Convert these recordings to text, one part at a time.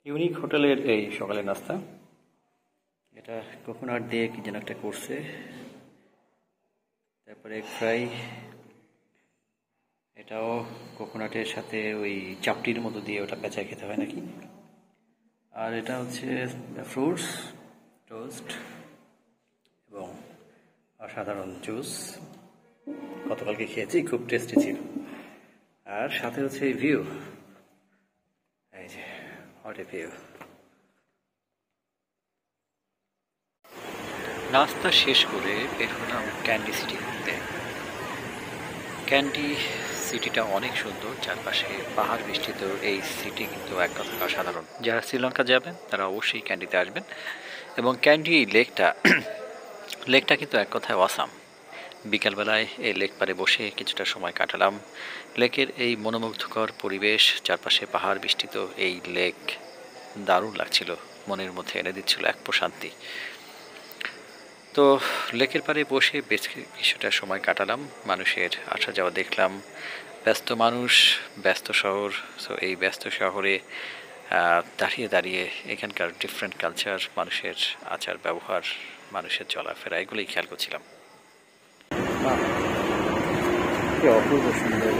Unique হোটেলের এই সকালের নাস্তা। এটা কোকোনাট দিয়ে কি যেন একটা করছে, তারপরে এগ ফ্রাই, এটাও কোকোনাটের সাথে ওই চাপটির মতো দিয়ে ওটা পেঁচায় খেতে হয় নাকি। আর এটা হচ্ছে ফ্রুটস টোস্ট এবং অসাধারণ জুস, গতকালকে খেয়েছি, খুব টেস্টি ছিল। আর সাথে হচ্ছে এই ভিউ, এই যে হোয়াট এ ভিউ। নাস্তা শেষ করে বের হলাম ক্যান্ডি সিটি ঘুরতে। ক্যান্ডি সিটিটা অনেক সুন্দর, চারপাশে পাহাড় বেষ্টিত এই সিটি কিন্তু এক কথা অসাধারণ। যারা শ্রীলঙ্কা যাবেন তারা অবশ্যই ক্যান্ডিতে আসবেন। এবং ক্যান্ডি লেকটা কিন্তু এক কথায় অসাম। বিকালবেলায় এই লেক পারে বসে কিছুটা সময় কাটালাম। লেকের এই মনোমুগ্ধকর পরিবেশ, চারপাশে পাহাড় বেষ্টিত এই লেক দারুণ লাগছিল, মনের মধ্যে এনে দিচ্ছিল এক প্রশান্তি। তো লেকের পাড়ে বসে বেশ কিছুটা সময় কাটালাম, মানুষের আসা যাওয়া দেখলাম, ব্যস্ত মানুষ, ব্যস্ত শহর। সো এই ব্যস্ত শহরে দাঁড়িয়ে দাঁড়িয়ে এখানকার ডিফারেন্ট কালচার, মানুষের আচার ব্যবহার, মানুষের চলাফেরা, এগুলোই খেয়াল করছিলাম। কি অপূর্ব সুন্দর।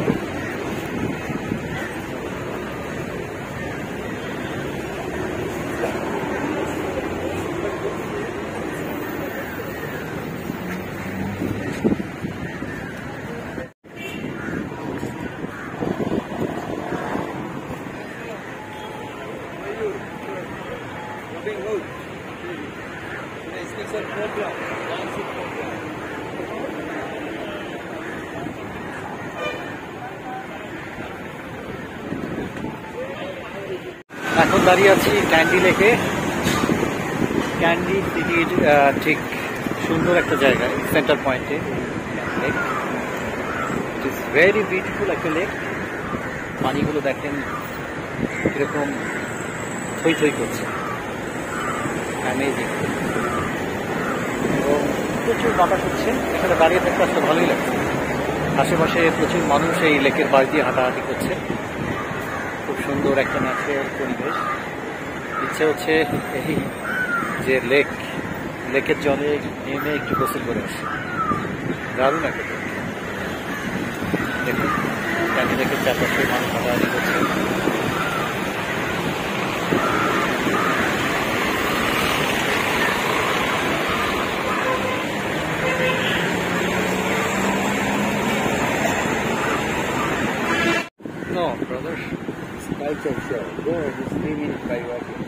এখন দাঁড়িয়ে আছি ক্যান্ডি লেকে। ক্যান্ডি সিটির ঠিক সুন্দর একটা জায়গায়, সেন্টার পয়েন্টে lake. It is very beautiful একটা লেক। পানিগুলো দেখেন এরকম থই থই করছে, অ্যামেজিং। এবং প্রচুর বাতাস হচ্ছে, এখানে দাঁড়িয়ে থাকতে আসলে ভালোই লাগছে। আশেপাশে প্রচুর মানুষ এই লেকের পাশ দিয়ে হাঁটাহাঁটি করছে, খুব সুন্দর একটা ন্যাচারাল পরিবেশ। ইচ্ছে হচ্ছে এই যে লেকের জলে নেমে একটু গোসল করে আসে, দারুণ একটা লেক। দেখুন ক্যান্ডি লেকের চারপাশে মানুষ হাঁটাহাঁটি করছে। No, brother. Bike and show. Go, just 3 minutes by walking.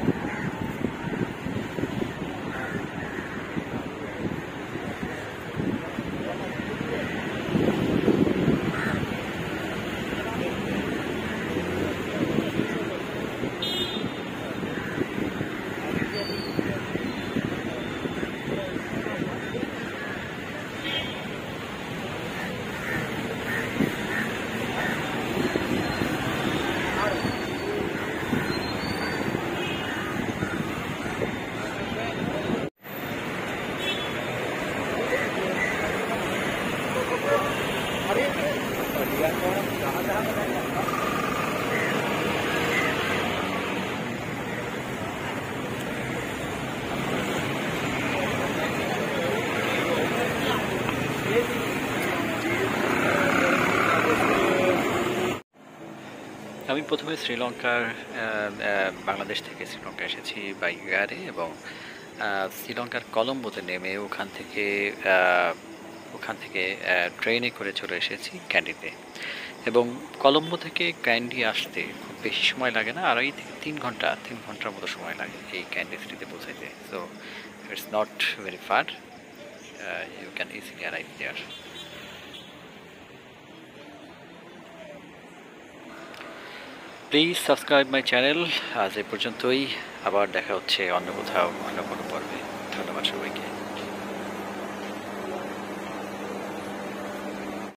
আমি প্রথমে বাংলাদেশ থেকে শ্রীলঙ্কা এসেছি বাইক গাড়ি, এবং শ্রীলঙ্কার কলম্বোতে নেমে ওখান থেকে ট্রেনে করে চলে এসেছি ক্যান্ডিতে। এবং কলম্বো থেকে ক্যান্ডি আসতে খুব বেশি সময় লাগে না, 2.5 থেকে 3 ঘন্টার মতো সময় লাগে এই ক্যান্ডি সিটিতে পৌঁছাইতে। So it's not very far, you can easily arrive there. Please subscribe my channel. আজ এ পর্যন্তই, আবার দেখা হচ্ছে অন্য কোথাও, অন্য কোনো পর্বে। ধন্যবাদ সবাইকে।